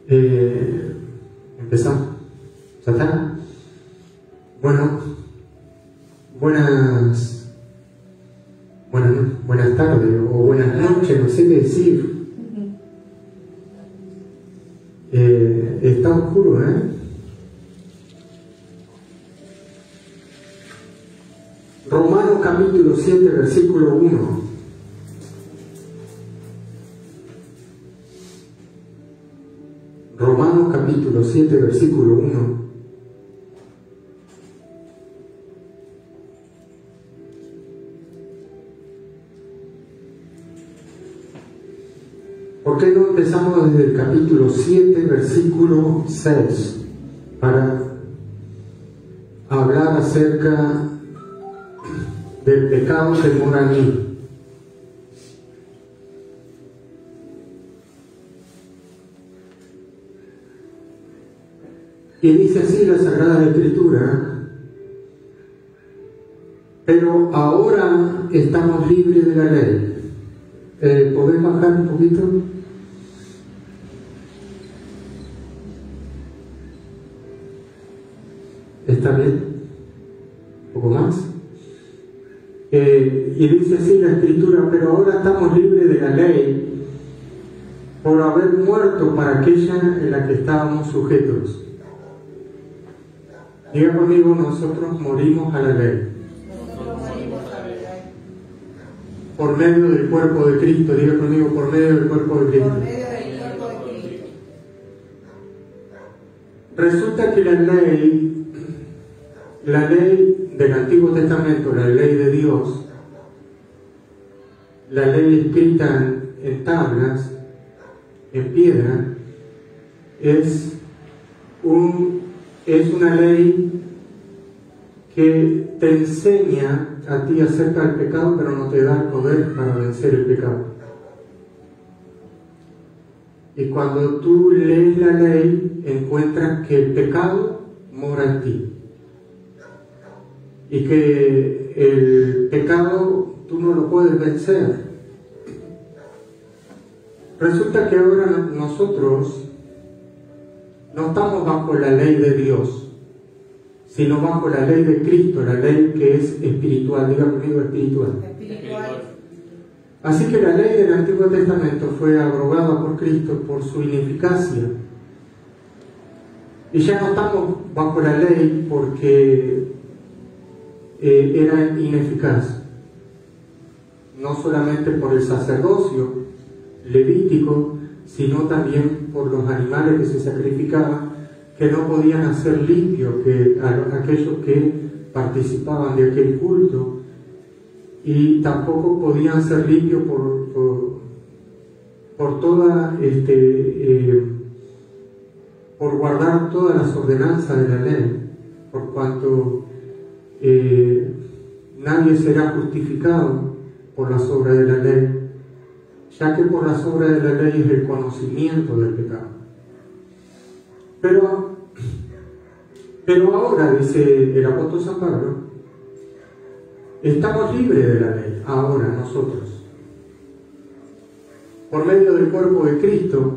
Empezamos. ¿Ya está? Bueno, buenas tardes o buenas noches, no sé qué decir. Está oscuro, ¿eh? Romanos capítulo 7, versículo 1. Romanos capítulo 7, versículo 1. ¿Por qué no empezamos desde el capítulo 7, versículo 6, para hablar acerca del pecado que mora en mí? Y dice así la Sagrada Escritura: pero ahora estamos libres de la ley. ¿Podés bajar un poquito? ¿Está bien? ¿Un poco más? Y dice así la Escritura: pero ahora estamos libres de la ley por haber muerto para aquella en la que estábamos sujetos. Diga conmigo: nosotros morimos a la ley. Por medio del cuerpo de Cristo. Diga conmigo: por medio del cuerpo de Cristo. Resulta que la ley del Antiguo Testamento, la ley de Dios, la ley escrita en tablas, en piedra, es una ley que te enseña a ti acerca del pecado, pero no te da el poder para vencer el pecado. Y cuando tú lees la ley, encuentras que el pecado mora en ti. Y que el pecado tú no lo puedes vencer. Resulta que ahora nosotros no estamos bajo la ley de Dios, sino bajo la ley de Cristo, la ley que es espiritual. Diga conmigo: espiritual. Así que la ley del Antiguo Testamento fue abrogada por Cristo por su ineficacia. Y ya no estamos bajo la ley porque era ineficaz. No solamente por el sacerdocio levítico, sino también por los animales que se sacrificaban, que no podían hacer limpio aquellos que participaban de aquel culto, y tampoco podían ser limpios por guardar todas las ordenanzas de la ley, por cuanto nadie será justificado por las obras de la ley, ya que por las obras de la ley es el conocimiento del pecado. Pero ahora, dice el apóstol San Pablo, estamos libres de la ley, ahora nosotros, por medio del cuerpo de Cristo,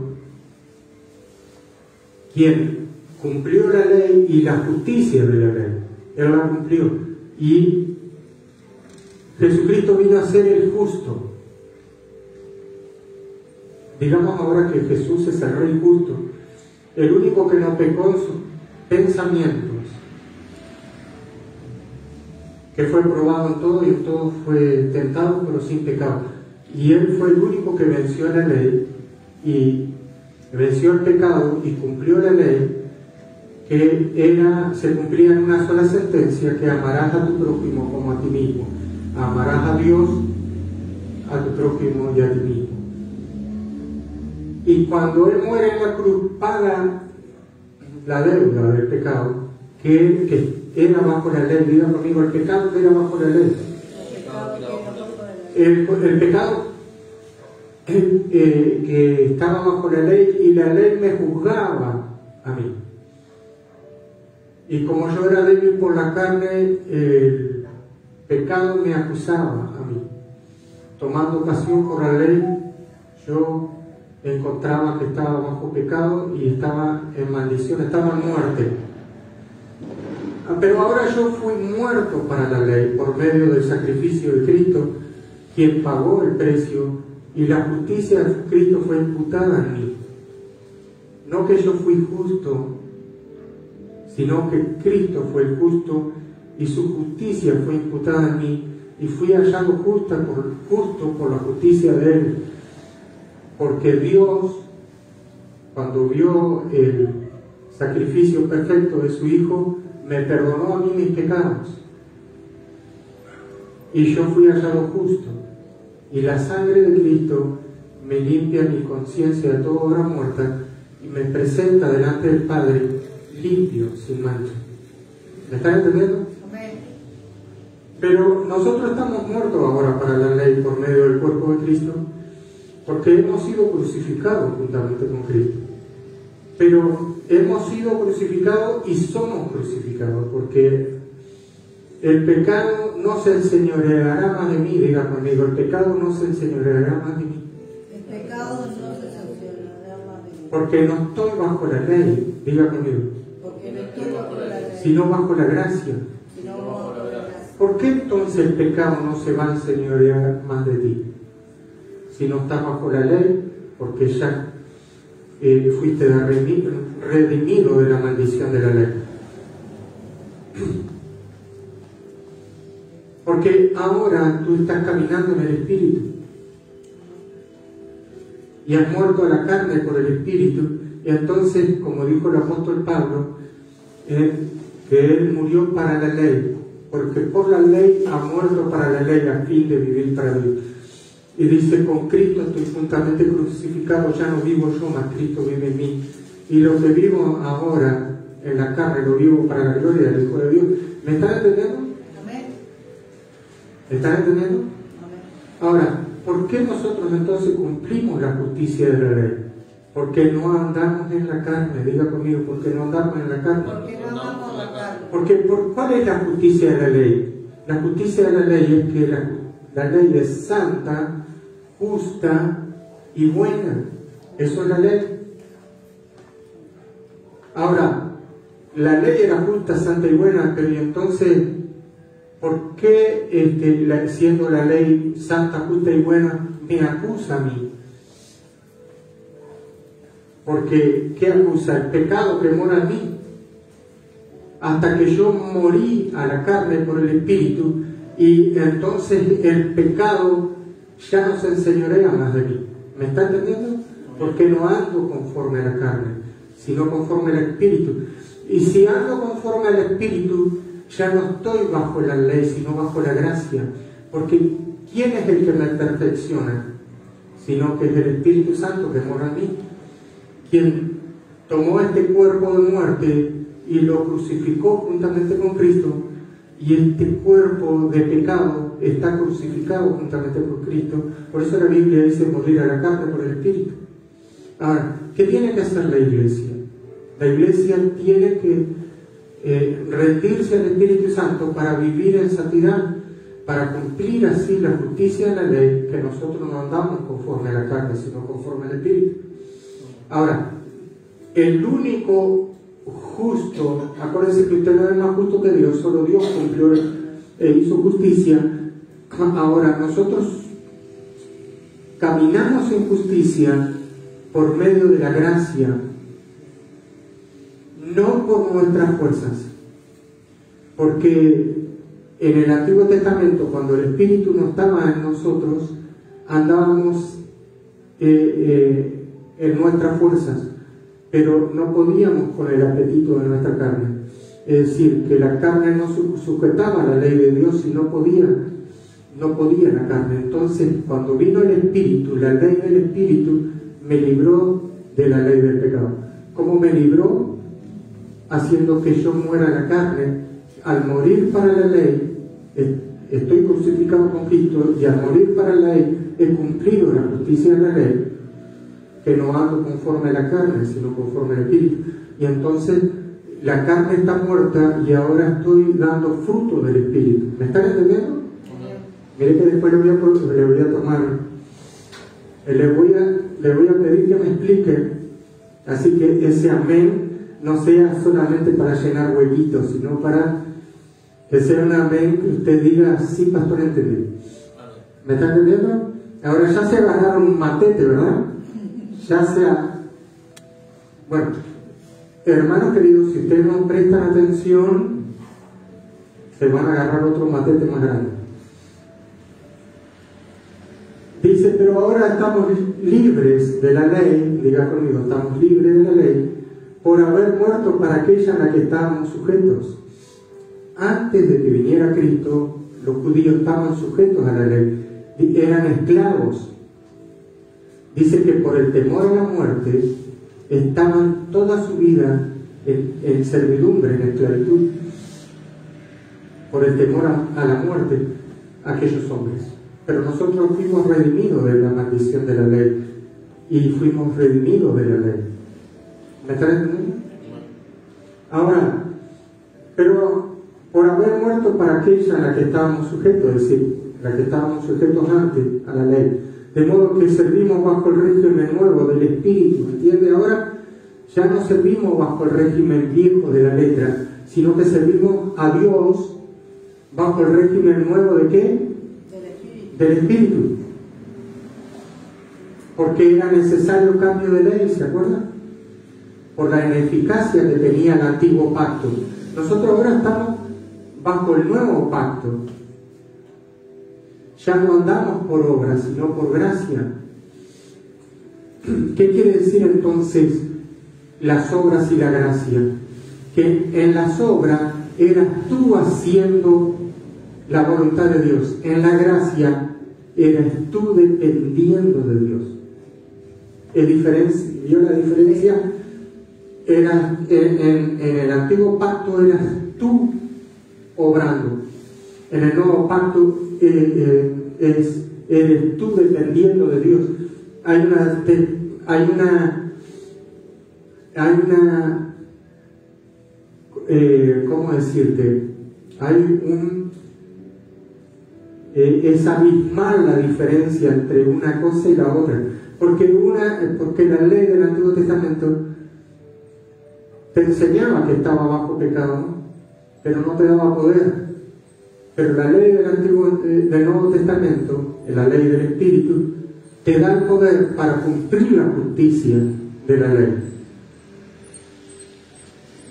quien cumplió la ley y la justicia de la ley. Él la cumplió. Y Jesucristo vino a ser el justo. Digamos ahora que Jesús es el Rey justo, el único que no pecó en sus pensamientos, que fue probado en todo y en todo fue tentado, pero sin pecado. Y Él fue el único que venció la ley y venció el pecado y cumplió la ley, que se cumplía en una sola sentencia: que amarás a tu prójimo como a ti mismo. Amarás a Dios, a tu prójimo y a ti mismo. Y cuando Él muere en la cruz, paga la deuda del pecado, que era bajo la ley. Diga conmigo: el pecado que era bajo la ley. El pecado que estaba bajo la ley, y la ley me juzgaba a mí. Y como yo era débil por la carne, el pecado me acusaba a mí. Tomando ocasión por la ley, yo encontraba que estaba bajo pecado y estaba en maldición, estaba en muerte. Pero ahora yo fui muerto para la ley por medio del sacrificio de Cristo, quien pagó el precio, y la justicia de Cristo fue imputada en mí. No que yo fui justo, sino que Cristo fue el justo y su justicia fue imputada en mí, y fui hallado justo por la justicia de Él. Porque Dios, cuando vio el sacrificio perfecto de su Hijo, me perdonó a mí mis pecados. Y yo fui hallado justo. Y la sangre de Cristo me limpia mi conciencia de toda obra muerta y me presenta delante del Padre limpio, sin mancha. ¿Me están entendiendo? Amén. Pero nosotros estamos muertos ahora para la ley por medio del cuerpo de Cristo, porque hemos sido crucificados juntamente con Cristo. Pero hemos sido crucificados y somos crucificados, porque el pecado no se enseñoreará más de mí. Diga conmigo, el pecado no se enseñoreará más de mí. El pecado no se enseñoreará más de mí. Porque no estoy bajo la ley. Diga conmigo. Porque no estoy bajo la ley. Sino bajo la gracia. ¿Por qué entonces el pecado no se va a enseñorear más de ti? Si no estás bajo la ley, porque ya fuiste redimido de la maldición de la ley. Porque ahora tú estás caminando en el Espíritu y has muerto a la carne por el Espíritu. Y entonces, como dijo el apóstol Pablo, que él murió para la ley, porque por la ley ha muerto para la ley a fin de vivir para Dios. Y dice, con Cristo estoy juntamente crucificado, ya no vivo yo, mas Cristo vive en mí. Y lo que vivo ahora en la carne, lo vivo para la gloria del Hijo de Dios. ¿Me están entendiendo? Amén. ¿Me están entendiendo? Amén. Ahora, ¿por qué nosotros entonces cumplimos la justicia de la ley? Porque no andamos en la carne. Diga conmigo, porque no andamos en la carne. Porque no andamos en la carne. Porque, ¿cuál es la justicia de la ley? La justicia de la ley es que la ley es santa, justa y buena. Eso es la ley. Ahora, la ley era justa, santa y buena, pero ¿y entonces por qué siendo la ley santa, justa y buena me acusa a mí? Porque ¿qué acusa? El pecado que mora en mí. Hasta que yo morí a la carne por el Espíritu, y entonces el pecado ya no se enseñorea más de mí. ¿Me está entendiendo? Porque no ando conforme a la carne, sino conforme al Espíritu. Y si ando conforme al Espíritu, ya no estoy bajo la ley, sino bajo la gracia. Porque ¿quién es el que me perfecciona? Sino que es el Espíritu Santo que mora en mí, quien tomó este cuerpo de muerte y lo crucificó juntamente con Cristo, y este cuerpo de pecado está crucificado juntamente con Cristo. Por eso la Biblia dice morir a la carne por el Espíritu. Ahora, ¿qué tiene que hacer la iglesia? La iglesia tiene que rendirse al Espíritu Santo para vivir en santidad, para cumplir así la justicia de la ley, que nosotros no andamos conforme a la carne, sino conforme al Espíritu. Ahora, el único justo, acuérdense que usted no es más justo que Dios, solo Dios cumplió hizo justicia. Ahora, nosotros caminamos en justicia por medio de la gracia, no por nuestras fuerzas, porque en el Antiguo Testamento, cuando el Espíritu no estaba en nosotros, andábamos en nuestras fuerzas, pero no podíamos con el apetito de nuestra carne. Es decir, que la carne no sujetaba a la ley de Dios y no podía la carne. Entonces, cuando vino el Espíritu, la ley del Espíritu me libró de la ley del pecado. ¿Cómo me libró? Haciendo que yo muera la carne. Al morir para la ley, estoy crucificado con Cristo, y al morir para la ley he cumplido la justicia de la ley, que no ando conforme a la carne, sino conforme al Espíritu. Y entonces la carne está muerta y ahora estoy dando fruto del Espíritu. ¿Me están entendiendo? Mire que después le voy a tomar, le voy a le voy a pedir que me explique, así que ese amén no sea solamente para llenar huequitos, sino para que sea un amén que usted diga, sí, pastor, entendí. ¿Me está entendiendo? Ahora ya se agarraron un matete, ¿verdad? Bueno, hermanos queridos, si ustedes no prestan atención, se van a agarrar otro matete más grande. Dice, pero ahora estamos libres de la ley, diga conmigo, estamos libres de la ley, por haber muerto para aquella a la que estábamos sujetos. Antes de que viniera Cristo, los judíos estaban sujetos a la ley, eran esclavos. Dice que por el temor a la muerte, estaban toda su vida en servidumbre, en esclavitud, por el temor a la muerte, aquellos hombres. Pero nosotros fuimos redimidos de la maldición de la ley y fuimos redimidos de la ley. ¿Me están entendiendo? Ahora, pero por haber muerto para aquella a la que estábamos sujetos, es decir, la que estábamos sujetos antes a la ley, de modo que servimos bajo el régimen nuevo del Espíritu, ¿entiende? Ahora ya no servimos bajo el régimen viejo de la letra, sino que servimos a Dios bajo el régimen nuevo ¿de qué? Del Espíritu. Porque era necesario cambio de ley, ¿se acuerdan? Por la ineficacia que tenía el antiguo pacto. Nosotros ahora estamos bajo el nuevo pacto. Ya no andamos por obras, sino por gracia. ¿Qué quiere decir entonces las obras y la gracia? Que en las obras eras tú haciendo la voluntad de Dios. En la gracia eras tú dependiendo de Dios. ¿Vio la diferencia? En el antiguo pacto eras tú obrando. En el nuevo pacto eres tú dependiendo de Dios. Hay una ¿cómo decirte? Es abismal la diferencia entre una cosa y la otra, porque la ley del Antiguo Testamento te enseñaba que estaba bajo pecado, ¿no? Pero no te daba poder. Pero la ley del Nuevo Testamento, la ley del Espíritu, te da el poder para cumplir la justicia de la ley.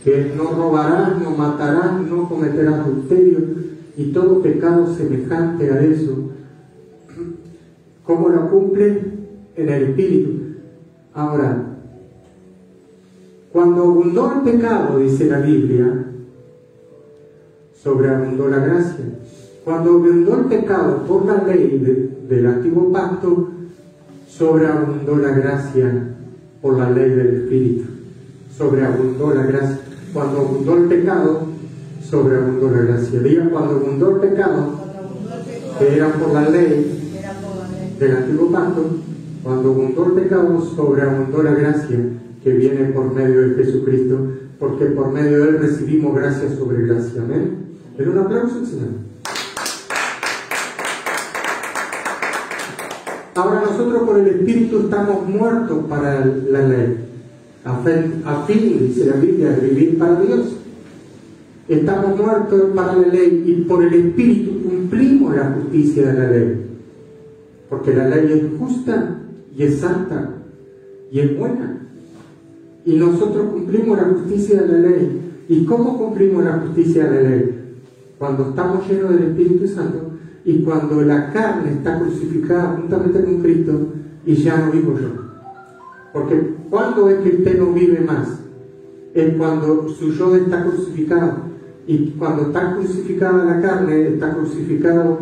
Que no robarás, no matarás, no cometerás adulterio y todo pecado semejante a eso. ¿Cómo lo cumple? En el Espíritu. Ahora, cuando abundó el pecado, dice la Biblia, sobreabundó la gracia. Cuando abundó el pecado por la ley del antiguo pacto, sobreabundó la gracia por la ley del Espíritu. Sobreabundó la gracia. Cuando abundó el pecado, sobreabundó la gracia. Diga, cuando abundó el pecado, que era por la ley del antiguo pacto, cuando abundó el pecado, sobreabundó la gracia que viene por medio de Jesucristo, porque por medio de Él recibimos gracia sobre gracia. Amén. Pero un aplauso al Señor. Ahora nosotros por el Espíritu estamos muertos para la ley, a fin, dice la Biblia, de vivir para Dios. Estamos muertos para la ley y por el Espíritu cumplimos la justicia de la ley, porque la ley es justa y es santa y es buena, y nosotros cumplimos la justicia de la ley. ¿Y cómo cumplimos la justicia de la ley? Cuando estamos llenos del Espíritu Santo y cuando la carne está crucificada juntamente con Cristo y ya no vivo yo. Porque ¿cuándo es que usted no vive más? Es cuando su yo está crucificado. Y cuando está crucificada la carne, está crucificado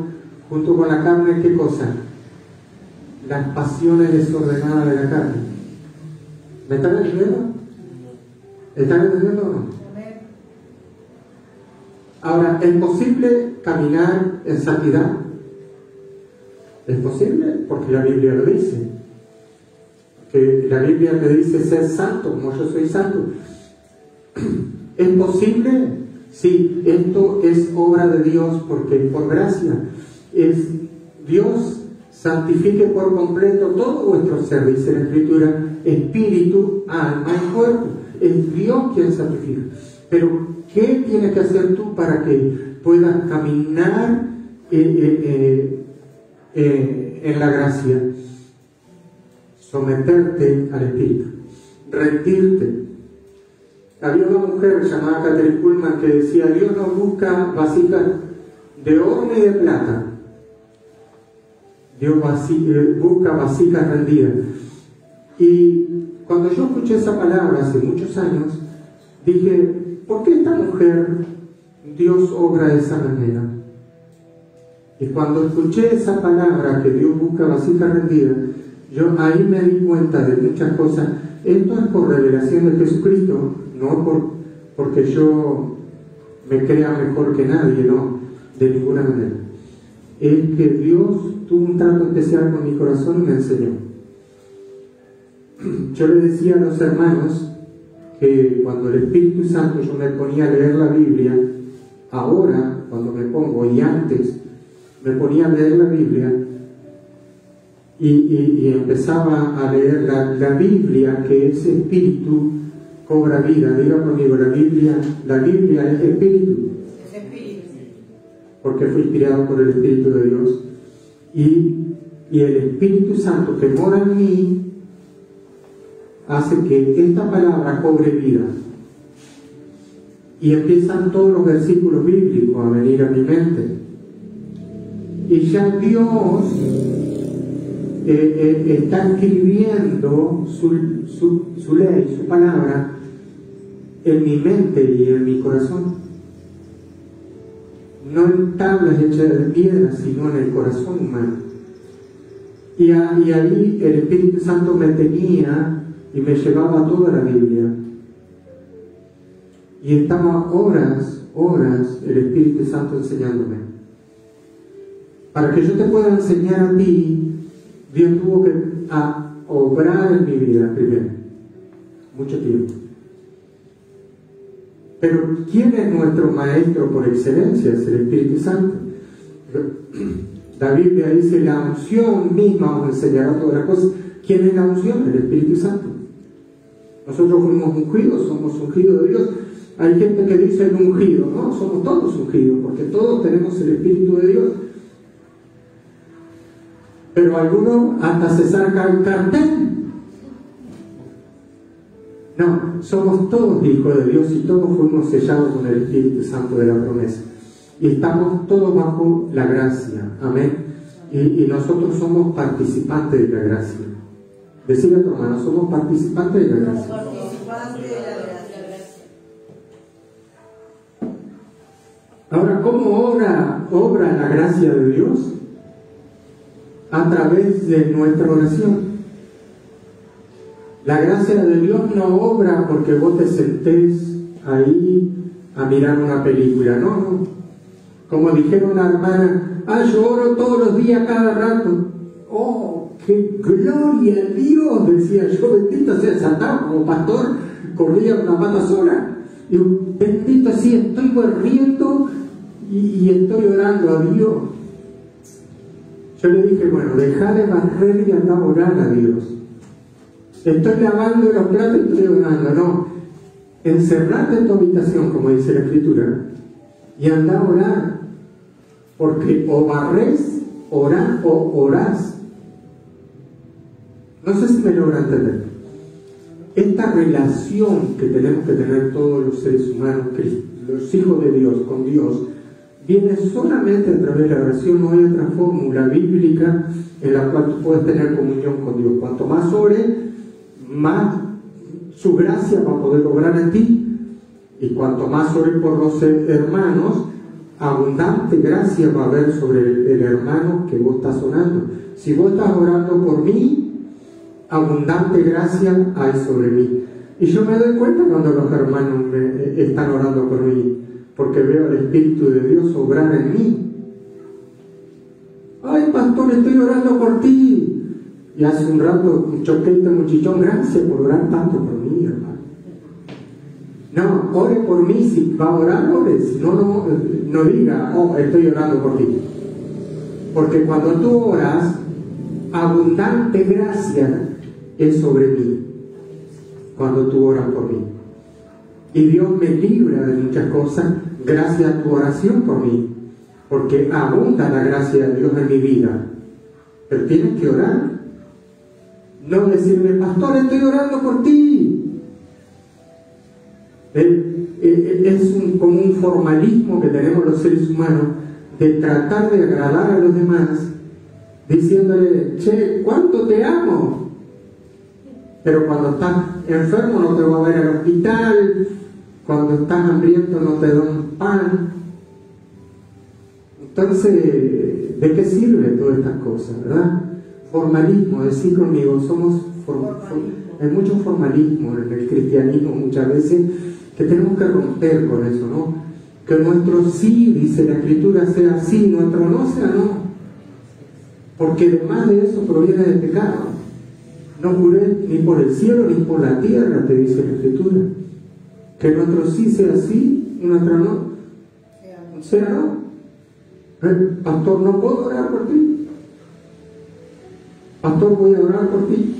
junto con la carne, ¿qué cosa? Las pasiones desordenadas de la carne. ¿Me están entendiendo? ¿Están entendiendo o no? Ahora, ¿es posible caminar en santidad? ¿Es posible? Porque la Biblia lo dice. Que la Biblia te dice ser santo, como yo soy santo. ¿Es posible? Sí, esto es obra de Dios, porque por gracia. Dios santifique por completo todo vuestro ser, dice la Escritura, espíritu, alma y cuerpo. Es Dios quien santifica. Pero, ¿qué tienes que hacer tú para que puedas caminar en la gracia? Someterte al Espíritu, rendirte. Había una mujer llamada Catherine Kuhlman que decía: Dios no busca vasijas de oro ni de plata, Dios busca vasijas rendidas. Y cuando yo escuché esa palabra hace muchos años, dije: ¿por qué esta mujer Dios obra de esa manera? Y cuando escuché esa palabra, que Dios busca vasijas rendidas, yo ahí me di cuenta de muchas cosas. Esto es por revelación de Jesucristo, no porque yo me crea mejor que nadie, no, de ninguna manera. Es que Dios tuvo un trato especial con mi corazón y me enseñó. Yo le decía a los hermanos que cuando el Espíritu Santo yo me ponía a leer la Biblia, ahora cuando me pongo, y antes me ponía a leer la Biblia, y empezaba a leer la Biblia, que ese espíritu cobra vida. Diga conmigo, la Biblia es espíritu. Es espíritu. Porque fue inspirado por el Espíritu de Dios. Y el Espíritu Santo que mora en mí hace que esta palabra cobre vida. Y empiezan todos los versículos bíblicos a venir a mi mente. Y ya Dios está escribiendo su ley, su palabra en mi mente y en mi corazón. No en tablas hechas de piedra, sino en el corazón humano. Y ahí el Espíritu Santo me tenía y me llevaba toda la Biblia. Y estaba horas el Espíritu Santo enseñándome. Para que yo te pueda enseñar a ti, Dios tuvo que obrar en mi vida primero, mucho tiempo. Pero ¿quién es nuestro maestro por excelencia? Es el Espíritu Santo. La Biblia dice: la unción misma os enseñará todas las cosas. ¿Quién es la unción? El Espíritu Santo. Nosotros fuimos ungidos, somos ungidos de Dios. Hay gente que dice el ungido, no, somos todos ungidos, porque todos tenemos el Espíritu de Dios. Pero algunos hasta se saca el cartel. No, somos todos hijos de Dios y todos fuimos sellados con el Espíritu Santo de la promesa. Y estamos todos bajo la gracia. Amén. Y nosotros somos participantes de la gracia. Decirle a tu hermano: somos participantes de la gracia. Participantes de la gracia. Ahora, ¿cómo obra la gracia de Dios? A través de nuestra oración. La gracia de Dios no obra porque vos te sentés ahí a mirar una película, no. Como dijeron la hermana: yo oro todos los días, cada rato. ¡Oh, qué gloria a Dios! Decía yo: bendito sea Satán. Como pastor corría una pata sola. Y bendito, sí, estoy corriendo y estoy orando a Dios. Yo le dije: bueno, dejá de barrer y andá a orar a Dios. Estoy lavando los platos y estoy orando. No, encerrate en tu habitación, como dice la Escritura, y andá a orar. Porque o barrés, orás o orás. No sé si me logra entender. Esta relación que tenemos que tener todos los seres humanos, los hijos de Dios, con Dios, viene solamente a través de la oración. No hay otra fórmula bíblica en la cual tú puedes tener comunión con Dios. Cuanto más ores, más su gracia va a poder obrar en ti. Y cuanto más ores por los hermanos, abundante gracia va a haber sobre el hermano que vos estás orando. Si vos estás orando por mí, abundante gracia hay sobre mí. Y yo me doy cuenta cuando los hermanos están orando por mí, porque veo el Espíritu de Dios obrar en mí. Ay, pastor, estoy orando por ti. Y hace un rato choqué este muchichón: gracias por orar tanto por mí, hermano. No, ore por mí. Si va a orar, ore. Si no diga: oh, estoy orando por ti. Porque cuando tú oras, abundante gracia es sobre mí cuando tú oras por mí. Y Dios me libra de muchas cosas gracias a tu oración por mí, porque abunda la gracia de Dios en mi vida. Pero tienes que orar. No decirme, pastor, estoy orando por ti. Es como un formalismo que tenemos los seres humanos de tratar de agradar a los demás, diciéndole, che, ¿cuánto te amo? Pero cuando estás enfermo no te va a ver al hospital, cuando estás hambriento no te dan pan. Entonces, ¿de qué sirve todas estas cosas, verdad? Formalismo, decir conmigo, hay mucho formalismo en el cristianismo muchas veces, que tenemos que romper con eso, ¿no? Que nuestro sí, dice la Escritura, sea sí, nuestro no sea no. Porque además de eso proviene del pecado. No juré ni por el cielo ni por la tierra, te dice la Escritura. Que nuestro sí sea sí, nuestro no sea no. Pastor, no puedo orar por ti. Pastor, voy a orar por ti.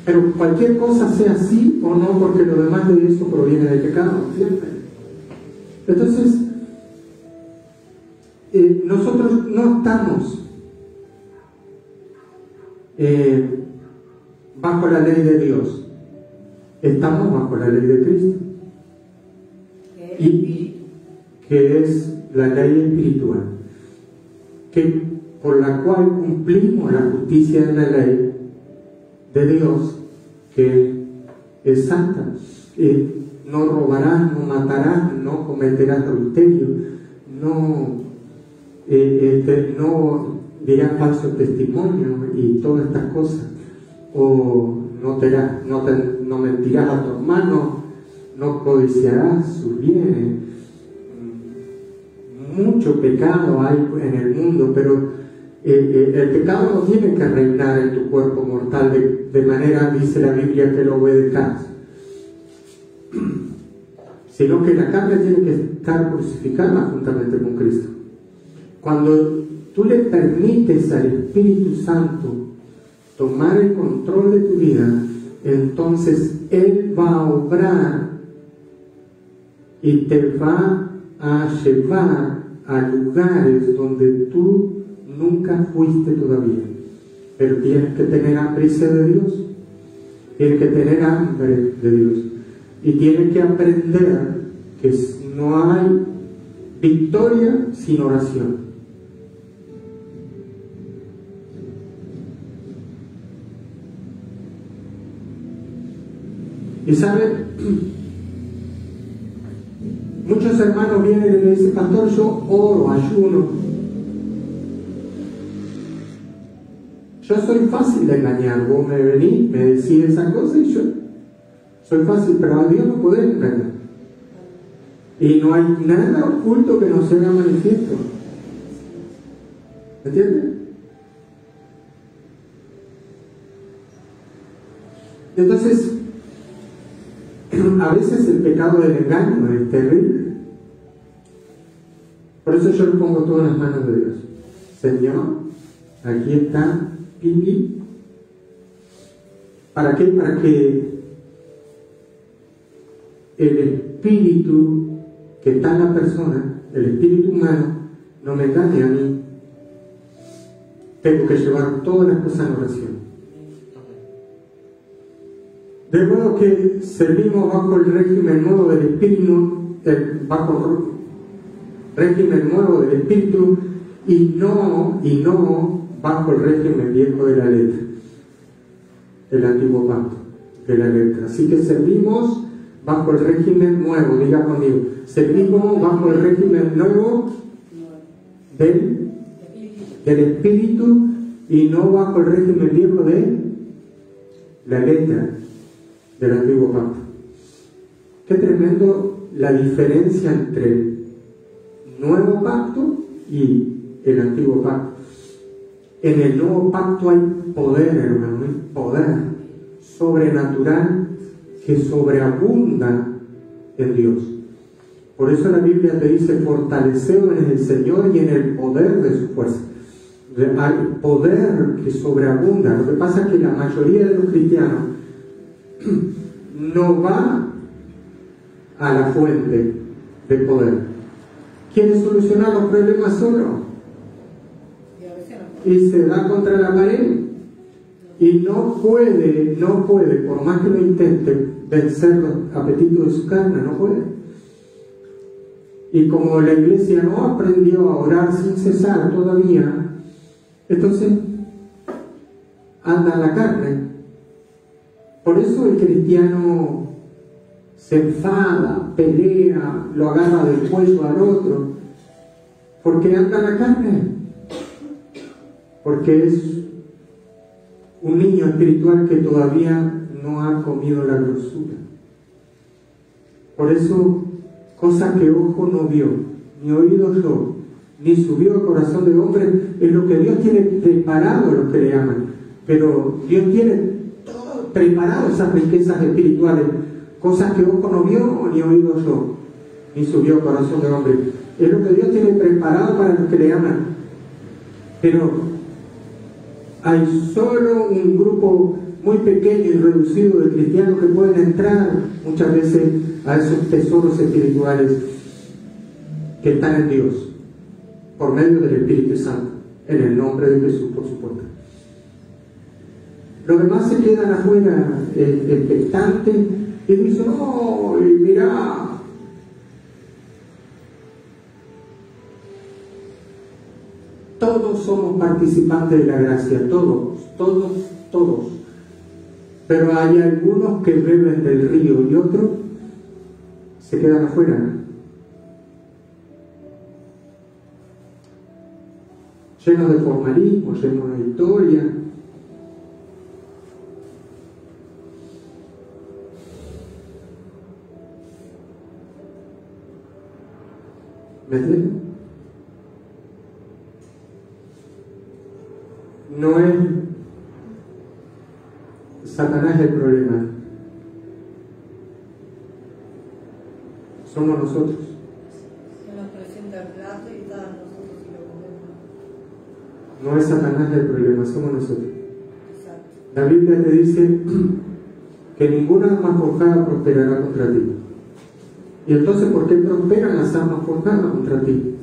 Pero cualquier cosa sea sí o no, porque lo demás de eso proviene del pecado, siempre. Entonces, nosotros no estamos bajo la ley de Dios, estamos bajo la ley de Cristo, y que es la ley espiritual, por la cual cumplimos la justicia de la ley de Dios, que es santa. No robarás, no matarás, no cometerás adulterio, no dirás falso testimonio y todas estas cosas, o no mentirás a tu hermano, no codiciarás sus bienes. Mucho pecado hay en el mundo, pero el pecado no tiene que reinar en tu cuerpo mortal de manera, dice la Biblia, que lo obedezcas, sino que la carne tiene que estar crucificada juntamente con Cristo. Cuando tú le permites al Espíritu Santo tomar el control de tu vida, entonces Él va a obrar y te va a llevar a lugares donde tú nunca fuiste todavía. Pero tienes que tener hambre y sed de Dios. Tienes que tener hambre de Dios. Y tienes que aprender que no hay victoria sin oración. Y saben, muchos hermanos vienen y me dicen, pastor, yo oro, ayuno. Yo soy fácil de engañar. Vos me venís, me decís esa cosa y yo soy fácil, pero a Dios no podés engañar. Y no hay nada oculto que no se haga manifiesto. ¿Entiendes? Entonces, a veces el pecado del engaño es terrible. Por eso yo lo pongo todo en las manos de Dios. Señor, aquí está Pili. ¿Para qué? Para que el espíritu que está en la persona, el espíritu humano, no me engañe a mí. Tengo que llevar todas las cosas en oración. De modo que servimos bajo el régimen nuevo del Espíritu, bajo el régimen nuevo del Espíritu, y no bajo el régimen viejo de la letra, el antiguo pacto de la letra. Así que servimos bajo el régimen nuevo, diga conmigo, servimos bajo el régimen nuevo del Espíritu y no bajo el régimen viejo de la letra del antiguo pacto. Qué tremendo la diferencia entre el nuevo pacto y el antiguo pacto. En el nuevo pacto hay poder, hermano, hay poder sobrenatural que sobreabunda en Dios. Por eso la Biblia te dice, fortaleceos en el Señor y en el poder de su fuerza. hay poder que sobreabunda. Lo que pasa es que la mayoría de los cristianos no va a la fuente de poder. Quiere solucionar los problemas solo y se da contra la pared y no puede, por más que lo intente, vencer los apetitos de su carne, no puede. Y como la iglesia no aprendió a orar sin cesar todavía, entonces anda en la carne. Por eso el cristiano se enfada, pelea, lo agarra del cuello al otro, porque anda en la carne, porque es un niño espiritual que todavía no ha comido la grosura. Por eso, cosa que ojo no vio, ni oído oyó, ni subió al corazón de hombre, es lo que Dios tiene preparado a los que le aman. Pero Dios tiene todo preparado, esas riquezas espirituales, cosas que ojo no vio, ni oído oyó, ni subió al corazón de hombre. Es lo que Dios tiene preparado para los que le aman. Pero hay solo un grupo muy pequeño y reducido de cristianos que pueden entrar muchas veces a esos tesoros espirituales que están en Dios, por medio del Espíritu Santo, en el nombre de Jesús, por supuesto. Los demás se quedan afuera expectantes y dicen, no, mirá, todos somos participantes de la gracia, todos. Pero hay algunos que beben del río y otros se quedan afuera. Llenos de formalismo, llenos de historia. ¿Me entienden? No es Satanás el problema, somos nosotros. Se nos presenta el plato y está nosotros y lo comemos. No es Satanás el problema, somos nosotros. Exacto. La Biblia te dice que ninguna arma forjada prosperará contra ti. Y entonces, ¿por qué prosperan las armas forjadas contra ti?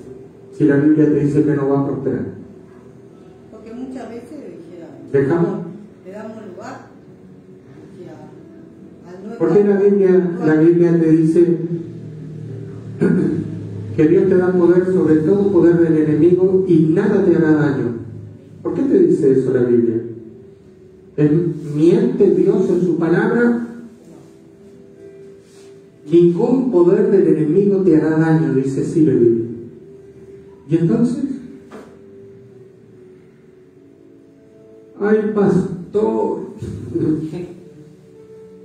Si la Biblia te dice que no va a prosperar. Porque muchas veces dejamos. le damos lugar. ¿Por qué la Biblia te dice que Dios te da poder sobre todo poder del enemigo y nada te hará daño? ¿Por qué te dice eso la Biblia? ¿Miente Dios en su palabra? Ningún poder del enemigo te hará daño, dice así la Biblia. ¿Y entonces? Ay, pastor,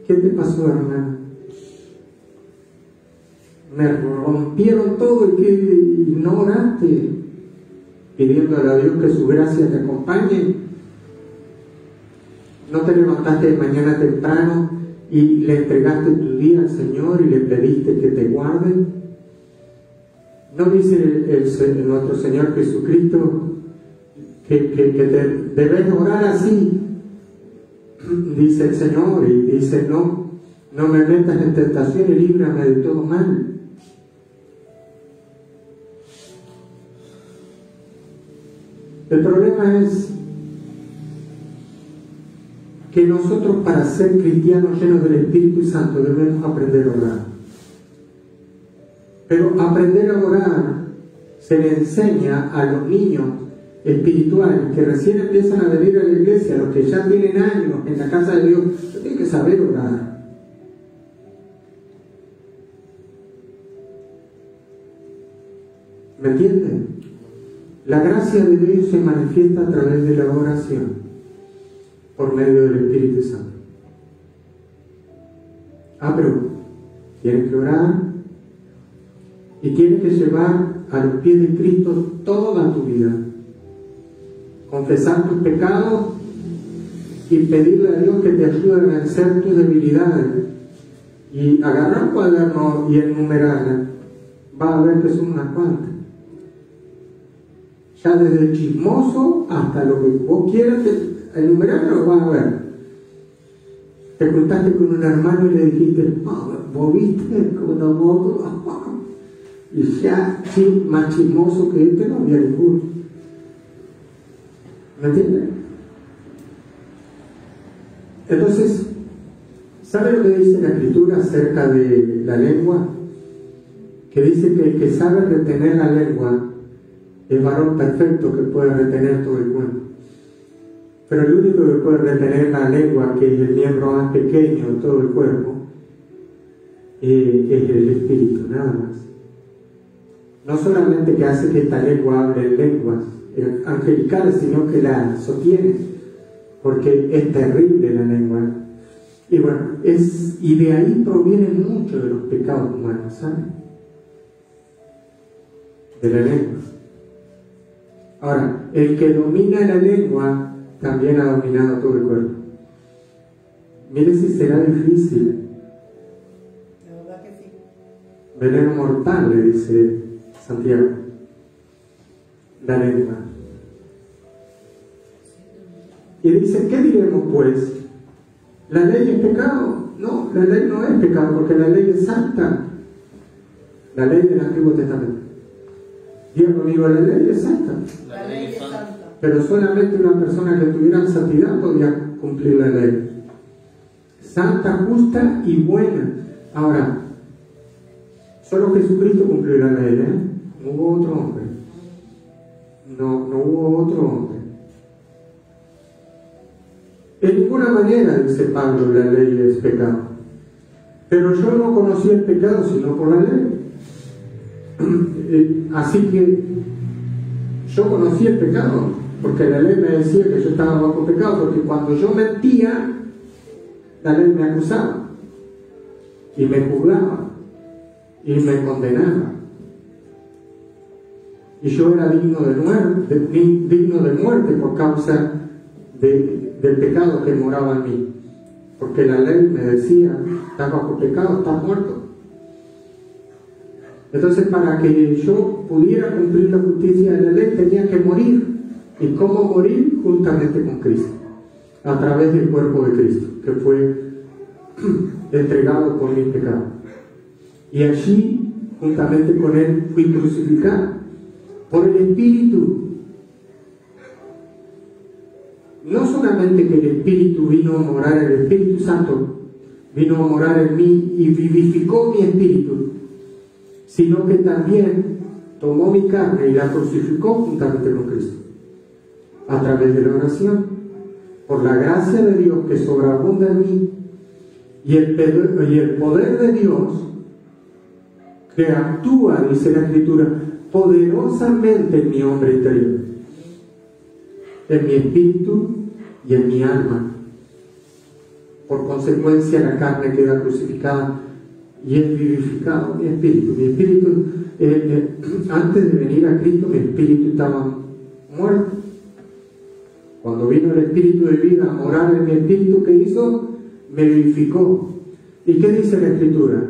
¿qué te pasó, hermano? Me rompieron todo y que no oraste, pidiéndole a Dios que su gracia te acompañe. No te levantaste de mañana temprano y le entregaste tu día al Señor y le pediste que te guarde. ¿No dice nuestro Señor Jesucristo que te debes orar así? Dice el Señor, y dice, no me metas en tentación y líbrame de todo mal. El problema es que nosotros, para ser cristianos llenos del Espíritu Santo, debemos aprender a orar. Pero aprender a orar se le enseña a los niños espirituales que recién empiezan a venir a la iglesia, los que ya tienen años en la casa de Dios, tienen que saber orar. ¿Me entienden? La gracia de Dios se manifiesta a través de la oración, por medio del Espíritu Santo. Pero tienes que orar y tienes que llevar a los pies de Cristo toda tu vida. Confesar tus pecados y pedirle a Dios que te ayude a vencer tus debilidades. Y agarrar un cuaderno y enumerarlas. Va a ver que son unas cuantas. Ya desde chismoso hasta lo que vos quieras enumerar, lo vas a ver. Te juntaste con un hermano y le dijiste, ¿vos viste cómo tomó? Y ya, sí, más chismoso que este no había ninguno. ¿Me entiendes? Entonces, ¿sabe lo que dice la Escritura acerca de la lengua? Que dice que el que sabe retener la lengua es varón perfecto que puede retener todo el cuerpo. Pero el único que puede retener la lengua, que es el miembro más pequeño de todo el cuerpo, es el espíritu, nada más. No solamente que hace que esta lengua hable en lenguas angelicales, sino que la sostiene, porque es terrible la lengua. Y bueno, y de ahí provienen muchos de los pecados humanos, ¿saben? De la lengua. Ahora, el que domina la lengua también ha dominado todo el cuerpo. Mire si será difícil. La verdad que sí. Veneno mortal, le dice Santiago. La lengua. Y dice, ¿qué diremos pues? ¿La ley es pecado? No, la ley no es pecado, porque la ley es santa. La ley del Antiguo Testamento. Dios conmigo, la ley es santa. La ley es santa. Pero solamente una persona que tuviera santidad podía cumplir la ley. Santa, justa y buena. Ahora, solo Jesucristo cumplió la ley, ¿eh? No hubo otro hombre. No hubo otro hombre. De ninguna manera, dice Pablo, la ley es pecado. Pero yo no conocí el pecado sino por la ley. Así que yo conocí el pecado, porque la ley me decía que yo estaba bajo pecado, porque cuando yo mentía, la ley me acusaba, y me juzgaba, y me condenaba. Y yo era digno de muerte por causa del pecado que moraba en mí. Porque la ley me decía, estás bajo pecado, estás muerto. Entonces, para que yo pudiera cumplir la justicia de la ley, tenía que morir. ¿Y cómo morir? Juntamente con Cristo, a través del cuerpo de Cristo, que fue entregado por mi pecado. Y allí, juntamente con Él, fui crucificado por el Espíritu. No solamente que el Espíritu vino a morar, el Espíritu Santo vino a morar en mí y vivificó mi espíritu, sino que también tomó mi carne y la crucificó juntamente con Cristo, a través de la oración, por la gracia de Dios que sobreabunda en mí, y el poder de Dios que actúa, dice la Escritura, poderosamente en mi hombre interior, en mi espíritu y en mi alma. Por consecuencia, la carne queda crucificada y es vivificado mi espíritu. Mi espíritu, antes de venir a Cristo, mi espíritu estaba muerto. Cuando vino el Espíritu de vida a morar en mi espíritu, ¿qué hizo? Me vivificó. ¿Y qué dice la Escritura?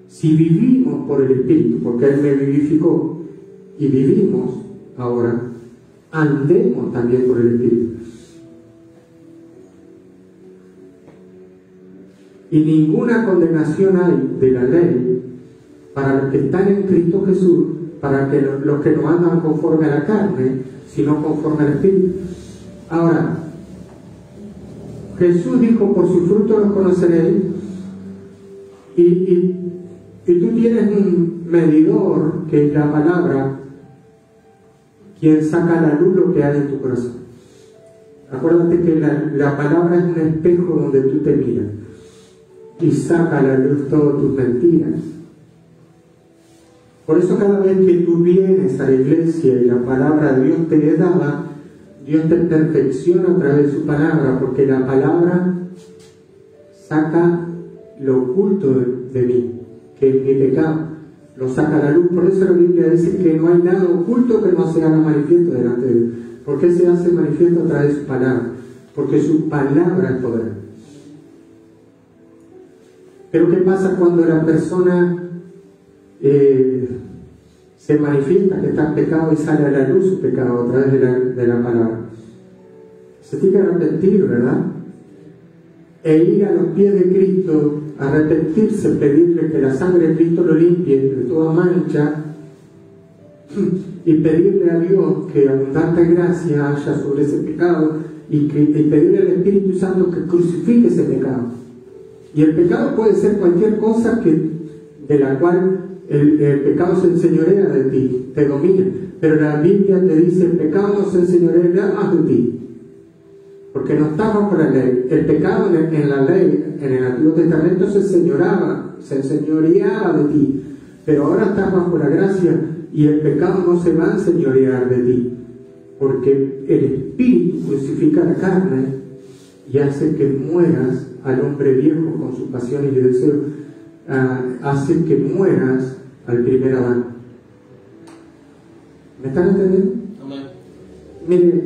Si vivimos por el Espíritu, porque Él me vivificó, y vivimos ahora, andemos también por el Espíritu. Y ninguna condenación hay de la ley para los que están en Cristo Jesús, para que los que no andan conforme a la carne, sino conforme al Espíritu. Ahora, Jesús dijo, por sus frutos los conoceréis, y tú tienes un medidor, que es la palabra, quien saca a la luz lo que hay en tu corazón. Acuérdate que la palabra es un espejo donde tú te miras y saca a la luz todas tus mentiras. Por eso cada vez que tú vienes a la iglesia y la palabra de Dios te es dada, Dios te perfecciona a través de su palabra, porque la palabra saca lo oculto de mí, que es mi pecado, lo saca a la luz. Por eso la Biblia dice que no hay nada oculto que no se haga manifiesto delante de Dios. ¿Por qué se hace manifiesto a través de su palabra? Porque su palabra es poder. Pero ¿qué pasa cuando la persona se manifiesta que está en pecado y sale a la luz su pecado a través de la palabra. Se tiene que arrepentir, ¿verdad? E ir a los pies de Cristo, arrepentirse, pedirle que la sangre de Cristo lo limpie de toda mancha y pedirle a Dios que abundante gracia haya sobre ese pecado y pedirle al Espíritu Santo que crucifique ese pecado. Y el pecado puede ser cualquier cosa de la cual el pecado se enseñorea de ti, te domina, pero la Biblia te dice: el pecado no se enseñorea más de ti, porque no está bajo la ley. El pecado en la ley, en el Antiguo Testamento, se enseñoreaba de ti, pero ahora estás bajo la gracia y el pecado no se va a enseñorear de ti, porque el Espíritu crucifica la carne y hace que mueras al hombre viejo con sus pasiones y deseos, hace que mueras al primer Adán. ¿Me están entendiendo? Amén. Mire,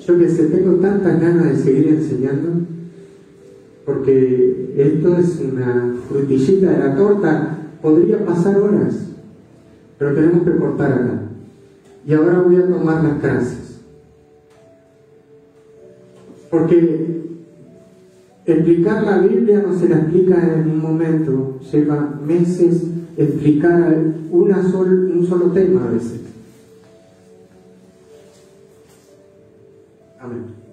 yo que sé, tengo tantas ganas de seguir enseñando, porque esto es una frutillita de la torta, podría pasar horas, pero tenemos que cortar acá. Y ahora voy a tomar las clases, porque explicar la Biblia no se la explica en un momento, lleva meses explicar un solo tema a veces. Amén.